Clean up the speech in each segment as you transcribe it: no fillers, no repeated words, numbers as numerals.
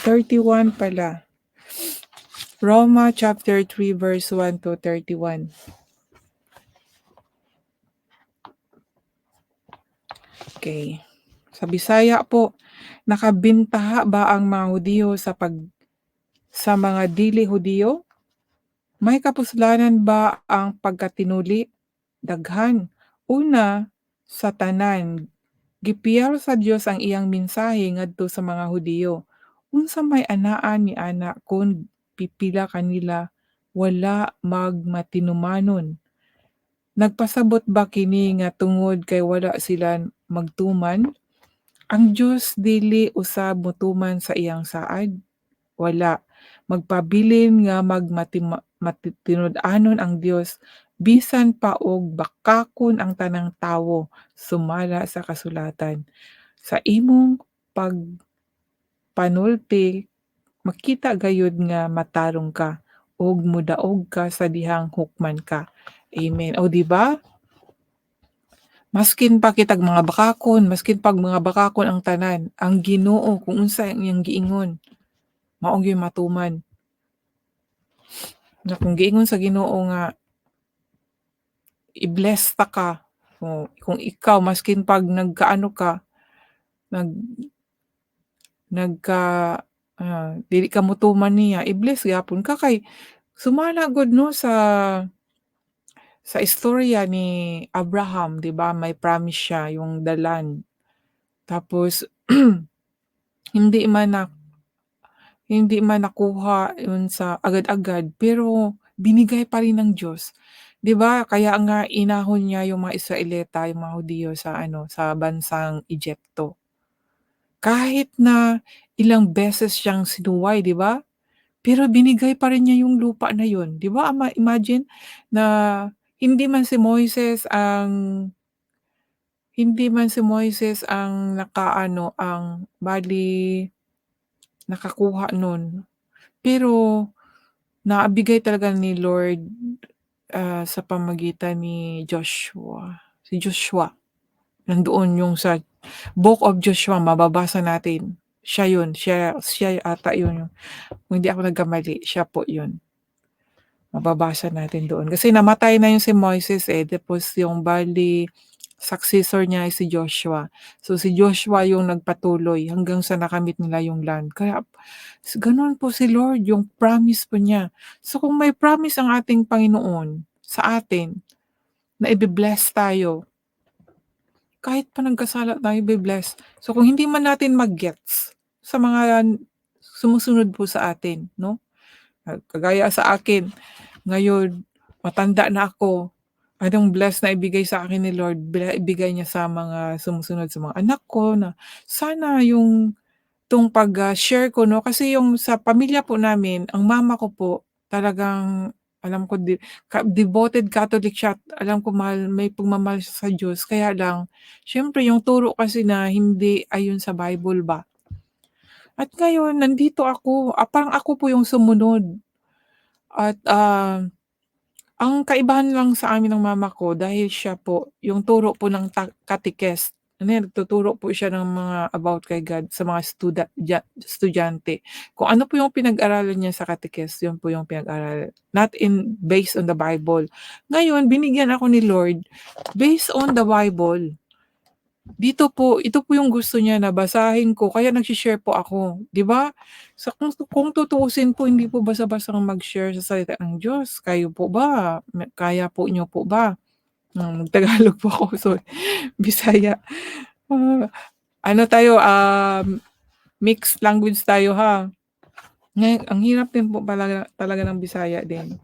31 pala. Roma chapter 3 verse 1 to 31. Okay. Sa Bisaya po, nakabintaha ba ang mga Hudiyo sa mga dili Hudiyo? May kapuslanan ba ang pagkatinuli? Daghan. Una, sa tanan. Gipiyar sa Dios ang iyang mensahe ngadto sa mga Hudiyo. Unsa may anaan ni ana kun pipila kanila wala magmatinumanon. Nagpasabot ba kini nga tungod kay wala sila magtuman? Ang Dios dili usab motuman sa iyang saad. Wala. Magpabilin nga magmatinud-anon ang Dios bisan pa og bakakon ang tanang tawo sumala sa kasulatan. Sa imong pagpanulti makita gayud nga matarong ka ug mudaog ka sa dihang hukman ka. Amen. O di ba? Maskin pa kitag mga bakakon, maskin pag mga bakakon ang tanan, ang Ginoo kung unsa ang iyang giingon, mao gyud matuman. Na kung giingon sa Ginoo nga i-bless ta ka, kung ikaw maskin pag nagkaano ka, nag nagka dili ka motuman niya, i-bless gyapon ka kay sumala gud no sa istorya ni Abraham, 'di ba, may promise siya yung the land. Tapos hindi man na hindi man nakuha yun sa agad-agad, pero binigay pa rin ng Diyos. 'Di ba, kaya nga inahon niya yung mga Israelita, yung mga Hudiyo sa ano, sa bansang Egypto. Kahit na ilang beses siyang sinuway, 'di ba? Pero binigay pa rin niya yung lupa na yun, 'di ba, imagine na hindi man si Moises ang hindi man si Moises ang nakaano, ang bale nakakuha nun, pero nabigay talaga ni Lord, sa pamamagitan ni Joshua. Si Joshua, nandoon yung sa Book of Joshua mababasa natin. Siya yun, siya ata yun, kung hindi ako nagkamali, siya po yun. Mababasa natin doon. Kasi namatay na yung si Moises, tapos yung bale successor niya ay si Joshua. So, si Joshua yung nagpatuloy hanggang sa nakamit nila yung land. Kaya gano'n po si Lord, yung promise po niya. So, kung may promise ang ating Panginoon sa atin na ibe-bless tayo, kahit pa nagkasala tayo ibe-bless. So, kung hindi man natin mag-gets sa mga sumusunod po sa atin, 'no? Kagaya sa akin, ngayon matanda na ako, anong bless na ibigay sa akin ni Lord, ibigay niya sa mga sumusunod, sa mga anak ko na sana yung 'tong pag-share ko 'no, kasi yung sa pamilya po namin, ang mama ko po talagang alam ko devoted Catholic siya at alam ko may pagmamahal siya sa Diyos, kaya lang siyempre yung turo kasi na hindi ayon sa Bible ba. At ngayon nandito ako, parang ako po yung sumunod at, ang kaibahan lang sa amin ng mama ko dahil siya po yung turo po ng catechist, ano yan, nagtuturo po siya ng mga about kay God sa mga estudyante. Kung ano po yung pinag-aralan niya sa catechist, yun po yung pinag-aralan, not based on the Bible. Ngayon binigyan ako ni Lord based on the Bible. Ito po yung gusto niya na basahin ko kaya nagshi-share po ako, 'di ba? Kung tutuusin po hindi po basta-basta mag-share sa salita ng Diyos. Kayo po ba, kaya po niyo po ba? Mag-Tagalog po ako, sorry, Bisaya. Ah, ano tayo, mixed language tayo ha. Ngayon ang hirap din po talaga ng Bisaya din.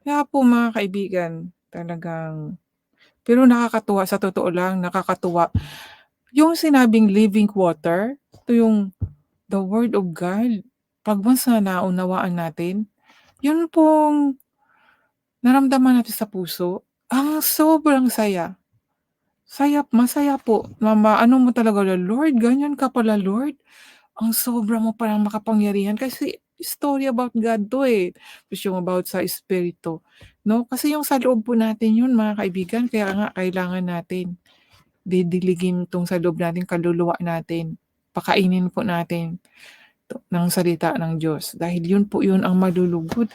Kaya po mga kaibigan, talagang pero nakakatuwa, sa totoo lang nakakatuwa. Yung sinabing living water, ito yung the word of God. 'Pag once na naunawaan natin, yun pong naramdaman natin sa puso, ang sobrang saya. Masaya po na maano mo talaga na, "Lord, ganyan ka pala Lord. Ang sobra mo palang makapangyarihan." Kasi story about God 'to, tapos yung about sa espiritu, 'no? Kasi yung sa loob po natin yun mga kaibigan, kaya nga kailangan natin didiligin 'tong sa loob nating kaluluwa natin, pakainin po natin. ng salita ng Diyos dahil yun po yun ang malulugod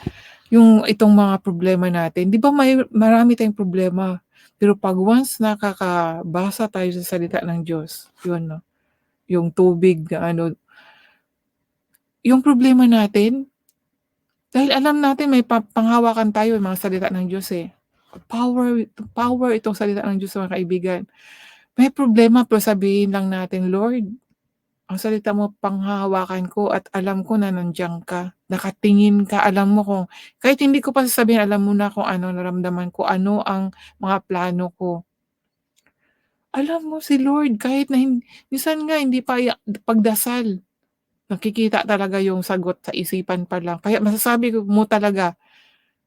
yung itong mga problema natin. 'Di ba marami tayong problema, pero 'pag once nakakabasa tayo sa salita ng Diyos, yun 'no, yung tubig na ano, yung problema natin dahil alam natin may panghawakan tayo, mga salita ng Diyos, eh. Power power itong salita ng Diyos mga kaibigan. May problema pero sabihin lang natin, "Lord, ang salita mo panghahawakan ko at alam ko na nandiyan ka, nakatingin ka, alam mo kung kahit hindi ko pa sasabihin alam mo na kung ano nararamdaman ko, ano ang mga plano ko." Alam mo si Lord kahit na minsan nga hindi pa pagdasal, nakikita talaga yung sagot sa isipan pa lang. Kaya masasabi mo talaga,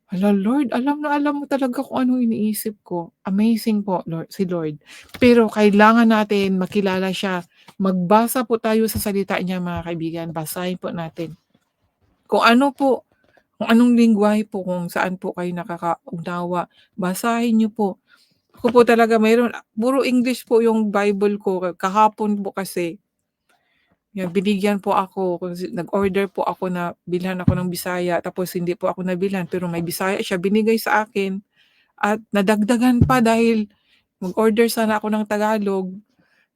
"Hala Lord, alam na alam mo talaga kung anong iniisip ko." Amazing po si Lord. Pero kailangan natin makilala siya. Magbasa po tayo sa salita niya mga kaibigan, basahin po natin. Kung ano po, kung anong lengguwahe po, kung saan po kayo nakakaunawa, basahin niyo po. Ako po talaga mayroon puro English po yung Bible ko, kahapon po kasi binigyan po ako kasi nag-order po ako na bilhan ako ng Bisaya tapos hindi po ako nabilhan pero may Bisaya siya binigay sa akin at nadagdagan pa dahil mag-order sana ako ng Tagalog,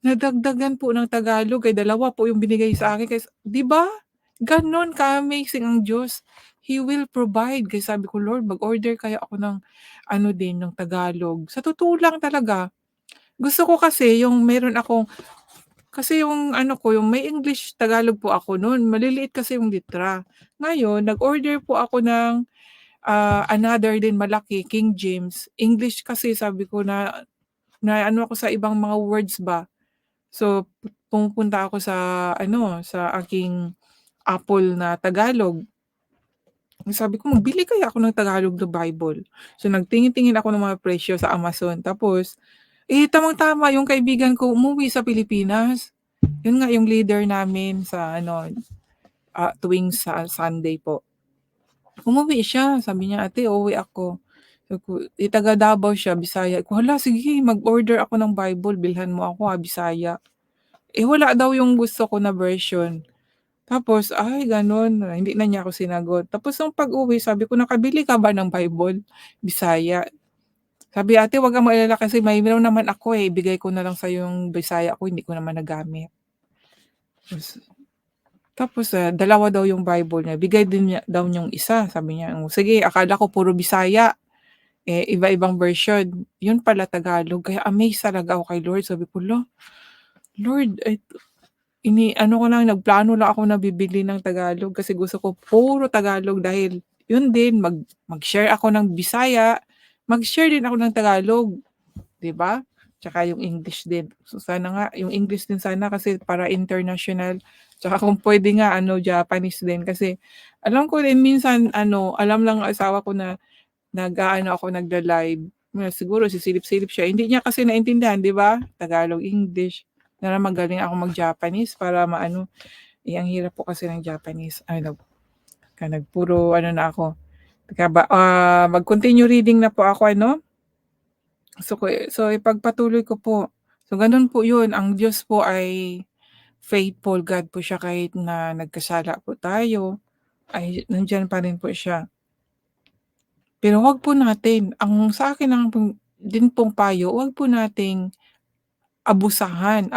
nadagdagan po ng Tagalog, eh, dalawa po yung binigay sa akin kasi 'di ba? Gano'n ka-amazing ang Diyos. He will provide kaya sabi ko, "Lord mag-order kaya ako ng ano din ng Tagalog." Sa totoo lang talaga, gusto ko kasi yung meron akong kasi yung ano ko, yung may English Tagalog po ako nun, maliliit kasi yung litra. Ngayon nag-order po ako ng, another din malaki, King James. English kasi sabi ko na ano ako sa ibang mga words ba. So, pumupunta ako sa ano, sa aking Apple na Tagalog. Sabi ko, "Magbili kaya ako ng Tagalog na Bible." So, nagtingin-tingin ako ng mga presyo sa Amazon tapos, tamang-tama yung kaibigan ko umuwi sa Pilipinas. Yun nga yung leader namin sa ano, tuwing sa Sunday po. Umuwi siya, sabi niya, "Ate, uuwi ako." Sabi ko, taga Davao siya, Bisaya. Ko, "Hala, sige mag-order ako ng Bible, bilhan mo ako, Bisaya." Wala daw yung gusto ko na version. Tapos, ay gano'n, hindi na niya ako sinagot. Tapos nung pag-uwi sabi ko, "Nakabili ka ba ng Bible, Bisaya?" Sabi, "Ate, wag kang mag-alala kasi mayroon naman ako, ibigay ko na lang sa'yo yung Bisaya ko, hindi ko naman nagamit." Tapos, dalawa daw yung Bible niya, bigay din niya daw niyang isa, sabi niya, "Oh, sige akala ko puro Bisaya, iba-ibang version, yun pala Tagalog." Kaya amaze talaga ako kay Lord, sabi ko, Lord, ano ko lang, nagplano lang ako na bibili ng Tagalog kasi gusto ko puro Tagalog dahil yun din mag-share ako ng Bisaya, mag-share din ako ng Tagalog, 'di ba? Tsaka yung English din. So, sana nga yung English din sana kasi para international, tsaka kung puwede nga ano Japanese din kasi alam ko din minsan ano, alam lang ng asawa ko na nag-aano ako, nagla-live, siguro sisilip-silip siya, hindi niya kasi naintindihan 'di ba, Tagalog, English. Na magaling ako mag-Japanese para maano, ang hirap po kasi ng Japanese ano, kaya puro ano na ako, mag-continue reading na po ako ano. So ipagpatuloy ko po. So gano'n po 'yun, ang Diyos po ay faithful God po siya kahit na nagkasala po tayo, ay nandiyan pa rin po siya. Pero 'wag po natin sa akin ang din pong payo, 'wag po nating abusaran.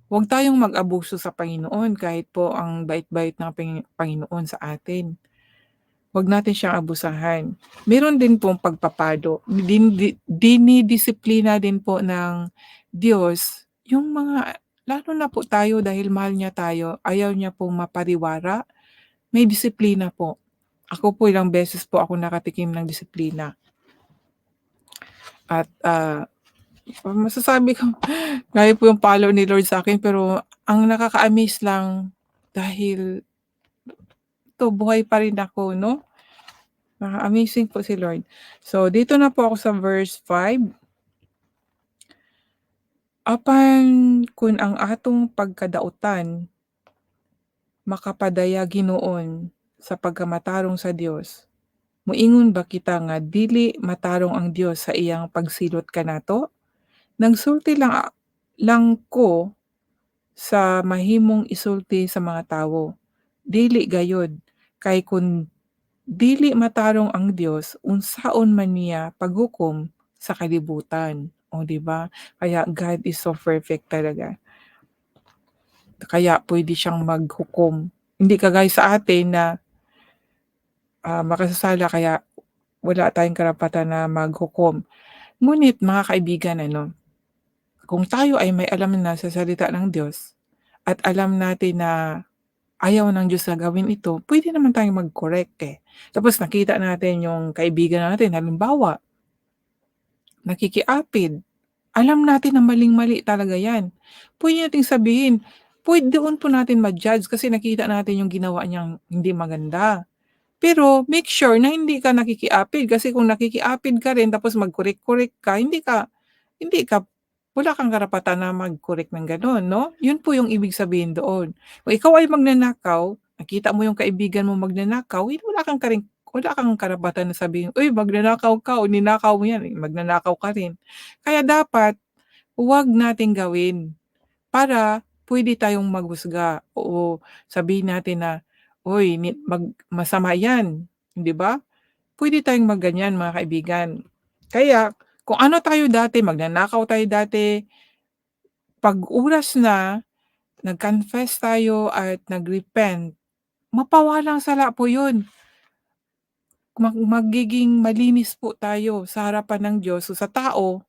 Huwag tayong mag-abuso sa Panginoon kahit po ang bait-bait ng Panginoon sa atin. Huwag natin siyang abusahan. Meron din pong pagpapalo, dinidisiplina din po ng Diyos yung mga lalo na po tayo dahil mahal niya tayo, ayaw niya pong mapariwara, may disiplina po. Ako po ilang beses po ako nakatikim ng disiplina at, masasabi ko gaya po yung palo ni Lord sa'kin pero ang nakaka-amaze lang dahil buhay pa rin ako 'no, amazing po si Lord. So dito na po ako sa verse 5, "Apan kun ang atong pagkadaotan makapadaya Ginoon sa pagkamatarong sa Dios, moingon ba kita nga dili matarong ang Dios sa iyang pagsilot kanato? Nagsulti lang ko sa mahimong isulti sa mga tawo. Dili gayud, kay kun dili matarong ang Dios unsaon man niya paghukom sa kalibutan, o 'di ba? Kaya God is so perfect talaga. Kaya puwede siyang maghukom. Hindi kagaya sa atin na, makasasala kaya wala tayong karapatan na maghukom. Ngunit mga kaibigan ano, kung tayo ay may alam na sa salita ng Diyos at alam natin na ayaw ng Diyos na gawin ito, puwede naman tayong mag-correct, eh. Tapos nakita natin yung kaibigan natin halimbawa, nakikiapid, alam natin na maling-mali talaga 'yan. Puwede nating sabihin, doon po natin ma-judge kasi nakita natin yung ginawa niyang hindi maganda. Pero make sure na hindi ka nakikiapid kasi kung nakikiapid ka rin tapos mag-correct-correct ka, hindi ka wala kang karapatan na mag-correct ng gano'n 'no? 'Yun po yung ibig sabihin doon. Kung ikaw ay magnanakaw, nakita mo yung kaibigan mo magnanakaw, wala kang karapatan na sabihin, "Uy, magnanakaw ka o ninakaw mo 'yan," magnanakaw ka rin. Kaya dapat huwag nating gawin para puwede tayong maghusga o sabihin natin na, "Uy, masama 'yan." 'Di ba? Puwede tayong mga kaibigan. Kaya kung ano tayo dati, magnanakaw tayo dati, 'pag oras na nag-confess tayo at nag-repent, mapawalang sala po 'yun. Magiging malinis po tayo sa harapan ng Diyos. So, sa tao,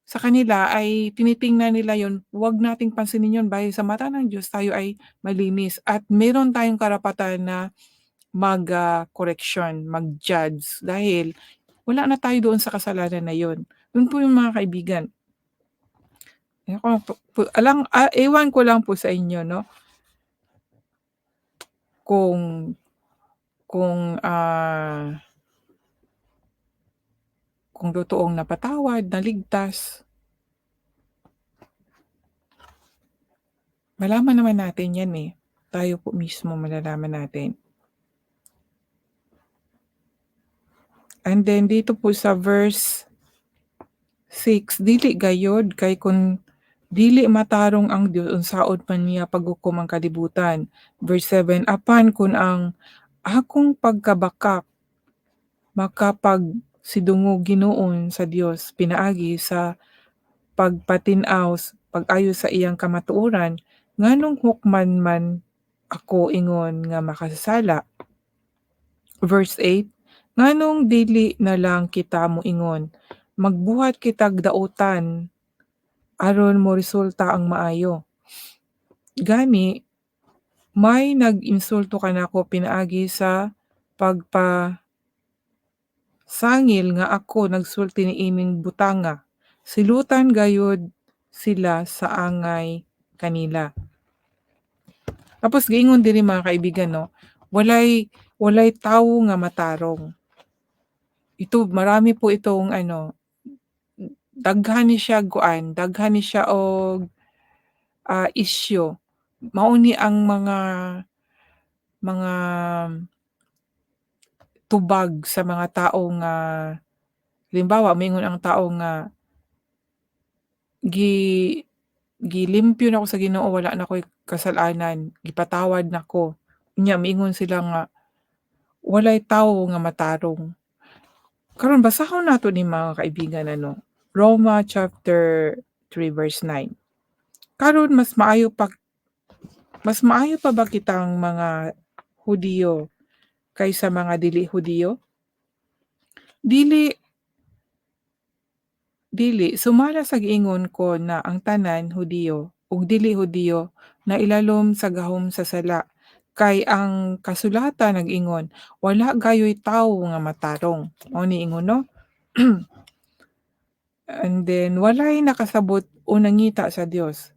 sa kanila ay tinitingnan nila 'yun, huwag nating pansinin 'yun dahil sa mata ng Diyos tayo ay malinis at meron tayong karapatan na koreksyon, mag-judge dahil wala na tayo doon sa kasalanan na 'yun. 'Yun po 'yung mga kaibigan. Ewan ko lang po sa inyo 'no, kung kung, kung totoong napatawad, naligtas, malaman naman natin 'yan, eh. Tayo po mismo malalaman natin. And then dito po sa verse 6, dili gayod kay kun dili matarong ang Dios unsaon man niya paghukom ang kalibutan. Verse 7, apan kun ang akong pagkabakak makapagsidungog Ginoon sa Dios pinaagi sa pag-ayo sa iyang kamatuoran, nganong hukman man ako ingon nga makasasala. Verse 8, nganong dili na lang kita moingon, magbuhat kitag dautan aron moresulta ang maayo. Gani, may nag-insulto kanako pinaagi sa pagpasangil nga ako nagsulti niining butanga. Silutan gayud sila sa angay kanila. Tapos giingon diri mga kaibigan 'no, walay walay tawo nga matarong. Ito marami po itong ano, daghan ni siya og, isyu. Mao ni ang mga tubag sa mga tao nga halimbawa moingon ang tao nga gi gilimpyo nako sa Ginoo wala na ko'y kasalanan, gipatawad nako. Unya moingon sila nga walay tawo nga matarong. Karon basahon nato ni mga kaibigan ano, Roma chapter 3 verse 9. Karon mas maayo pa ba kitang mga Hudiyo kaysa mga dili Hudiyo? Dili dili sumala sa giingon ko na ang tanan Hudiyo ug dili Hudiyo nailalom sa gahom sa sala, kay ang kasulatan nag-ingon, wala gayoy tawo nga matarong. Mao ni ingon 'no? And then walay nakasabot o nangita sa Dios.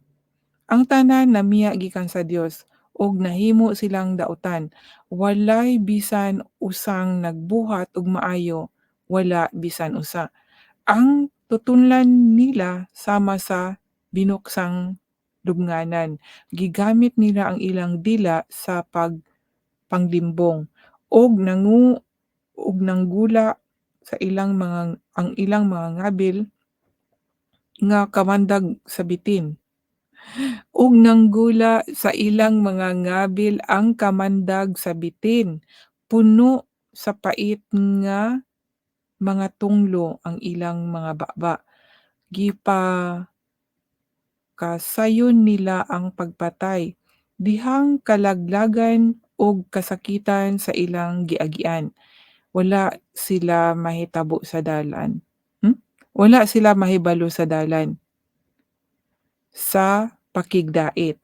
Ang tanan namiya gikan sa Dios ug nahimo silang dautan. Walay bisan usang nagbuhat og maayo, wala bisan usa. Ang tutunlan nila sama sa binuksang lubnganan. Gigamit nila ang ilang dila sa panglimbong og nanggula sa ang ilang mga ngabil nga kamandag sa bitin. ug nanggula sa ilang mga ngabil ang kamandag sa bitin. Puno sa pait nga mga tunglo ang ilang mga baba. Gipakasayon nila ang pagpatay, dihang kalaglagan ug kasakitan sa ilang giagian. Wala sila mahitabo sa dalan. Wala sila mahibalo sa dalan. Sa pakigdait,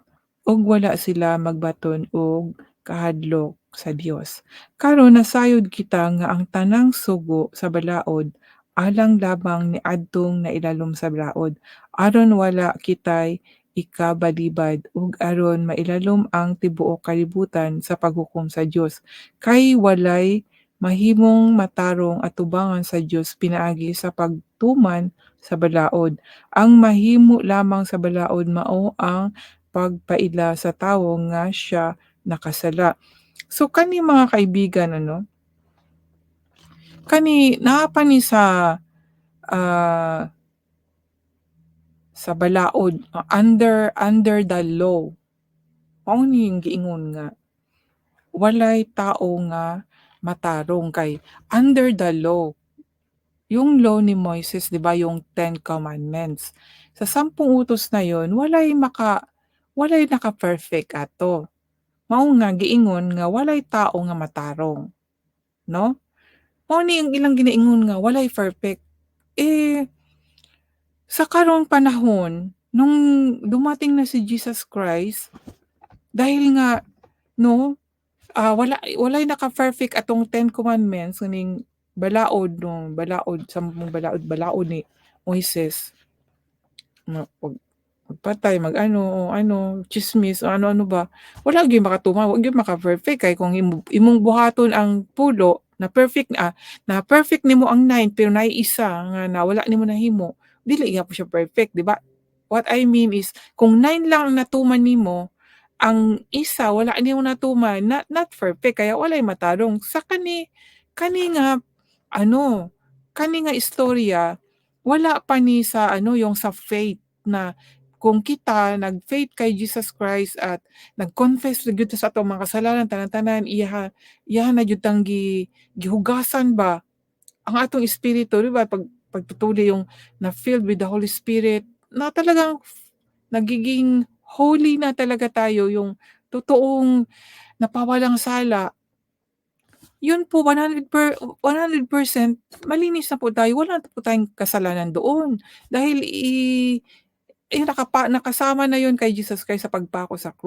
ug wala sila magbaton og kahadlok sa Dios. Karon nasayod kita nga ang tanang sugo sa balaod alang lamang niadtong nailalom sa balaod, aron wala kitay ikabalibad ug aron mailalom ang tibuok kalibutan sa paghukom sa Dios. Kay walay mahimong matarong atubangan sa Dios pinaagi sa pagtuman sa balaod. Ang mahimo lamang sa balaod mao ang pagpaila sa tawo nga siya nakasala. So kani mga kaibigan ano, kani naa pa ni ah, sa balaod, under the law. Mao ni yung giingon nga walay tao nga matarong kay under the law. Yung law ni Moises 'di ba yung Ten Commandments. Sa 10 utos na yon walay naka-perfect ato. Mao nga giingon nga walay tao nga matarong, 'no? Mao ni ang ilang ginaingon nga walay perfect. Eh, sa karong panahon nung dumating na si Jesus Christ dahil nga 'no, walay naka-perfect atong Ten Commandments kaning balaod, 10 balaod ni Moises. Magpatay, mag-ano o ano, tsismis o ano-ano ba. Wala gyud makatuman, wa gyud maka-perfect kay kung imong buhaton ang pulo na perfect nimo ang 9 pero naay isa nga na wala nimo nahimo, dili gyapon siya perfect, 'di ba? What I mean is kung 9 lang ang natuman nimo, ang isa wala nimo natuman, not perfect kaya walay matarong. Sa kani nga ano, kani nga istorya, wala pa ni sa ano, yung sa faith na kung kita nag-faith kay Jesus Christ at nag-confess na gyud ta sa atong mga kasalanan tanan-tanan, iya na gyud tang gihugasan ba ang atong espiritu, 'di ba, pagputuli yung na-filled with the Holy Spirit, na talagang nagiging holy na talaga tayo, yung totoong napawalang sala. Yun po 100% malinis na po tayo, wala na po tayong kasalanan doon. Dahil nakasama na yun kay Jesus Christ sa pagpako sa krus.